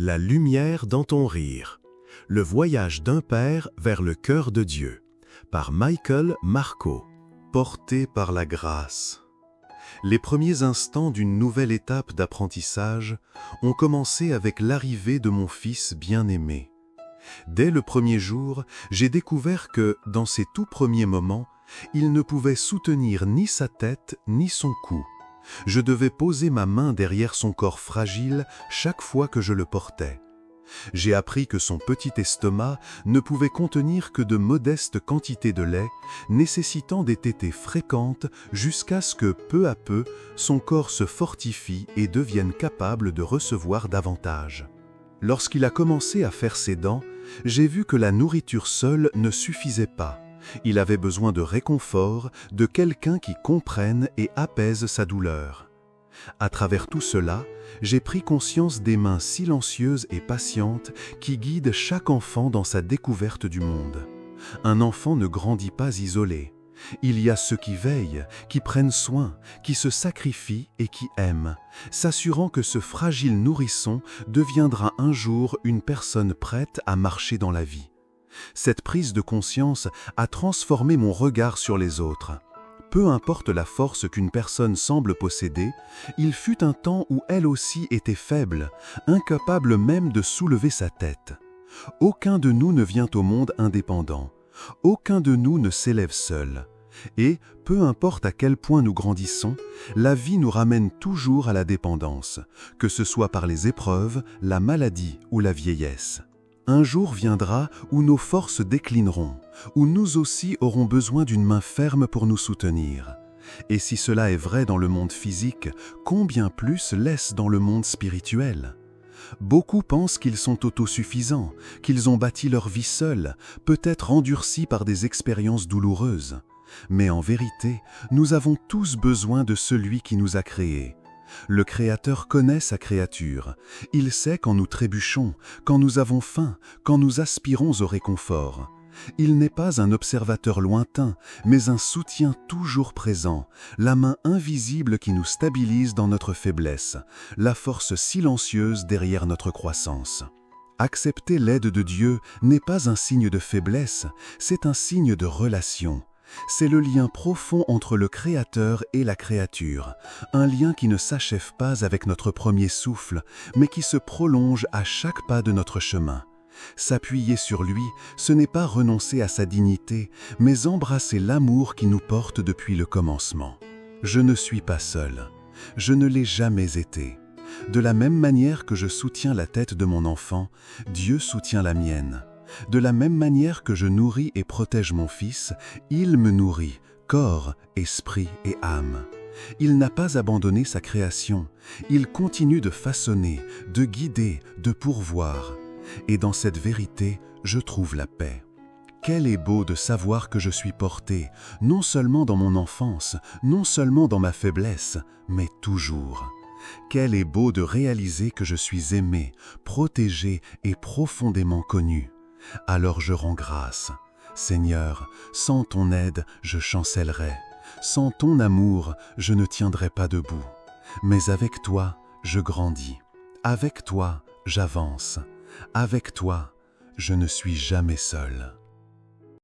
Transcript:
La lumière dans ton rire. Le voyage d'un père vers le cœur de Dieu. Par Michael Marco. Porté par la grâce. Les premiers instants d'une nouvelle étape d'apprentissage ont commencé avec l'arrivée de mon fils bien-aimé. Dès le premier jour, j'ai découvert que, dans ces tout premiers moments, il ne pouvait soutenir ni sa tête ni son cou. Je devais poser ma main derrière son corps fragile chaque fois que je le portais. J'ai appris que son petit estomac ne pouvait contenir que de modestes quantités de lait, nécessitant des tétées fréquentes jusqu'à ce que, peu à peu, son corps se fortifie et devienne capable de recevoir davantage. Lorsqu'il a commencé à faire ses dents, j'ai vu que la nourriture seule ne suffisait pas. Il avait besoin de réconfort, de quelqu'un qui comprenne et apaise sa douleur. À travers tout cela, j'ai pris conscience des mains silencieuses et patientes qui guident chaque enfant dans sa découverte du monde. Un enfant ne grandit pas isolé. Il y a ceux qui veillent, qui prennent soin, qui se sacrifient et qui aiment, s'assurant que ce fragile nourrisson deviendra un jour une personne prête à marcher dans la vie. Cette prise de conscience a transformé mon regard sur les autres. Peu importe la force qu'une personne semble posséder, il fut un temps où elle aussi était faible, incapable même de soulever sa tête. Aucun de nous ne vient au monde indépendant. Aucun de nous ne s'élève seul. Et, peu importe à quel point nous grandissons, la vie nous ramène toujours à la dépendance, que ce soit par les épreuves, la maladie ou la vieillesse. Un jour viendra où nos forces déclineront, où nous aussi aurons besoin d'une main ferme pour nous soutenir. Et si cela est vrai dans le monde physique, combien plus l'est-ce dans le monde spirituel ? Beaucoup pensent qu'ils sont autosuffisants, qu'ils ont bâti leur vie seuls, peut-être endurcis par des expériences douloureuses. Mais en vérité, nous avons tous besoin de celui qui nous a créés. Le Créateur connaît sa créature. Il sait quand nous trébuchons, quand nous avons faim, quand nous aspirons au réconfort. Il n'est pas un observateur lointain, mais un soutien toujours présent, la main invisible qui nous stabilise dans notre faiblesse, la force silencieuse derrière notre croissance. Accepter l'aide de Dieu n'est pas un signe de faiblesse, c'est un signe de relation. C'est le lien profond entre le Créateur et la créature, un lien qui ne s'achève pas avec notre premier souffle, mais qui se prolonge à chaque pas de notre chemin. S'appuyer sur lui, ce n'est pas renoncer à sa dignité, mais embrasser l'amour qui nous porte depuis le commencement. Je ne suis pas seul. Je ne l'ai jamais été. De la même manière que je soutiens la tête de mon enfant, Dieu soutient la mienne. De la même manière que je nourris et protège mon fils, il me nourrit, corps, esprit et âme. Il n'a pas abandonné sa création. Il continue de façonner, de guider, de pourvoir. Et dans cette vérité, je trouve la paix. Quel est beau de savoir que je suis porté, non seulement dans mon enfance, non seulement dans ma faiblesse, mais toujours. Quel est beau de réaliser que je suis aimé, protégé et profondément connu. Alors je rends grâce. Seigneur, sans ton aide, je chancellerais. Sans ton amour, je ne tiendrais pas debout. Mais avec toi, je grandis. Avec toi, j'avance. Avec toi, je ne suis jamais seul.